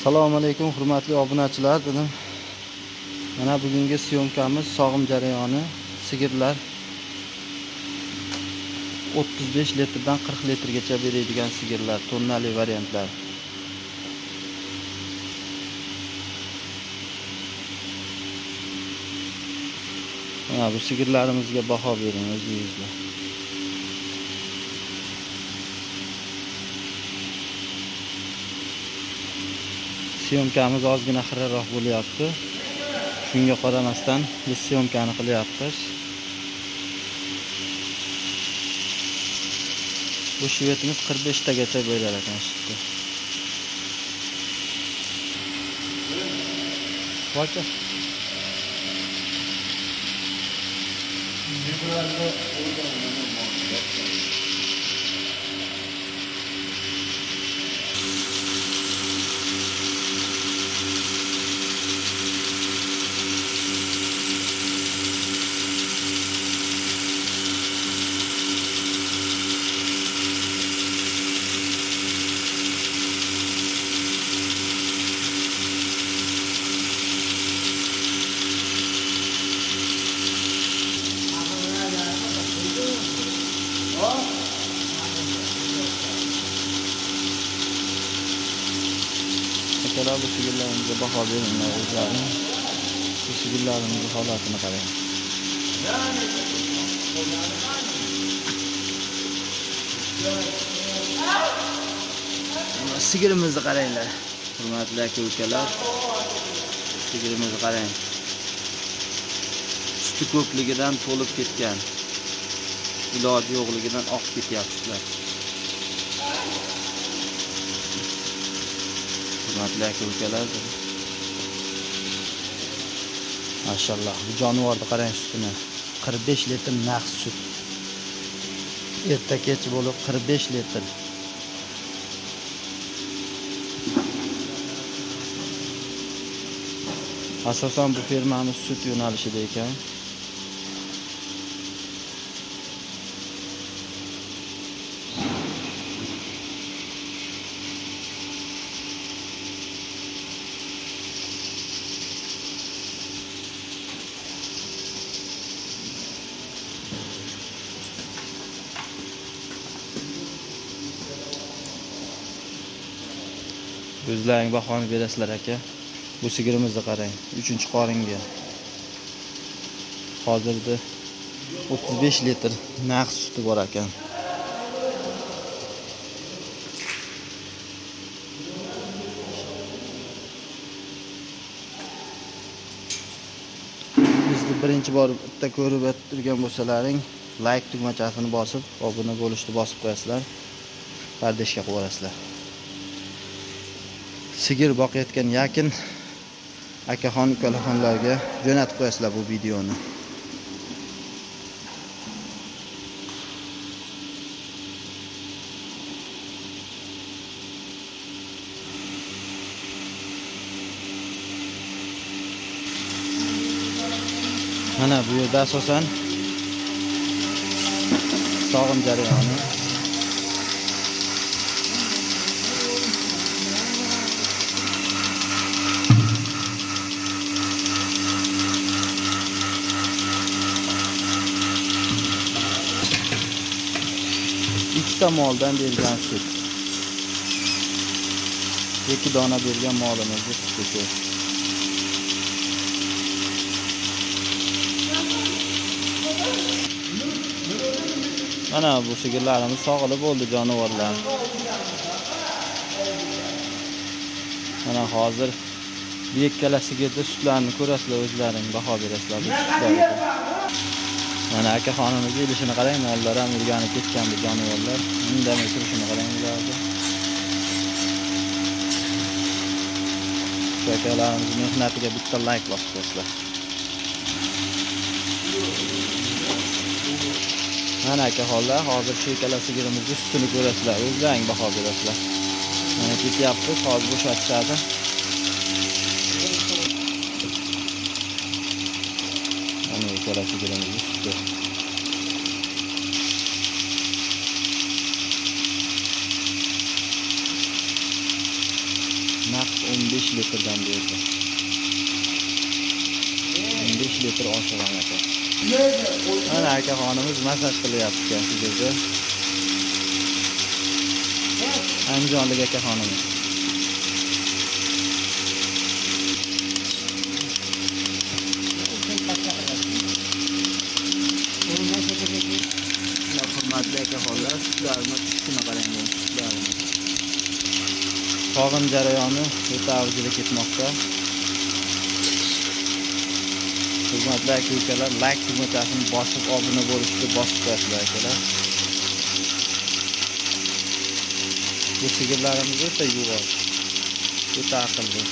Assalomu alaykum hurmatli obunachilar dedim. Mana bugungi syomkamiz sog'im jarayoni sigirlar 35 litrdan 40 litrgacha beradigan sigirlar, tonnali variantlar. Mana bu sigirlarimizga baho bering o'zingizga. Syomkamiz ozgina xiraroq bo'lyapti. Shunga qaramasdan biz syomkani qilyapmiz. Bu shvetimiz 45 tagacha bo'lar ekan sutda. Voka. Akalar bu sigirlarimizga baho beringlar o'zlaring. Bu sigirlarimizning holatini qarang. Sigirimizni qaranglar. Hurmatli aka-ukalar. Sigirimizni qarang. Suti ko'pligidan to'lib ketgan. Iloji yo'qligidan oqib ketyaptilar. Hurmatli aka-ukalar. Mashallah, bu jonivorni qarang sutini. 45 litr naq sut. Erta kech bo'lib 45 litr. Asosan bu fermamiz sut yo'nalishida ekan. O'zlaring bahoni berasizlar aka. Bu sigirimizni qarang. 3-qoringa. Hozirda 35 litr naq suti bor ekan. Bizni birinchi bor bitta ko'rib o'tirgan bo'lsalaring, like tugmachasini bosib, obuna bo'lishni bosib qo'yasizlar. Pardeshga qo'yib yuborasizlar. Sigir boqayotgan yakin akaxon ukalaxonlarga jo'natib qo'yasizlar bu videoni. Mana bu yerda asosan sog'im jarayoni. Ikkita moldan bergan sut. 2 dona bergan molimizning suti. Mana bu sigirlarimiz sog'ilib bo'ldi jonivorlar. Mana hozir bu ikkala sigirda sutlarni ko'rasizlar, o'zlaring baho berasizlar bu sutlarga. Mana akaxonimiz ilishini qarang, mollar ham urganib ketgan bu jonivorlar. Indamay turishini qarang ularga. Akalarimiz mehnatiga bitta like bosib qo'yinglar. Mana akaxonlar, hozir shu ikkala sigirimizning sutini ko'rasizlar, o'zlaring baho berasizlar. Mana ketyapmiz, hozir bo'shatishadi. Mana ikkala sigirimizning suti. naq 15 litrdan berdi. 15 litr oshirgan aka. Mana akaxonimiz masaj qilyapti kasigacha. Andijonlik akaxonimiz. Hurmatli akaxonlar, sutlarni tushishini qarang bu sutlarni. Sog'im jarayoni o'ta avjida ketmoqda. Hurmatli aka-ukalar, like tugmachasini bosib, obuna bo'lishni bosib qo'yasizlar akalar. Bu sigirlarimiz o'ta yo'g'on, o'ta aqlli.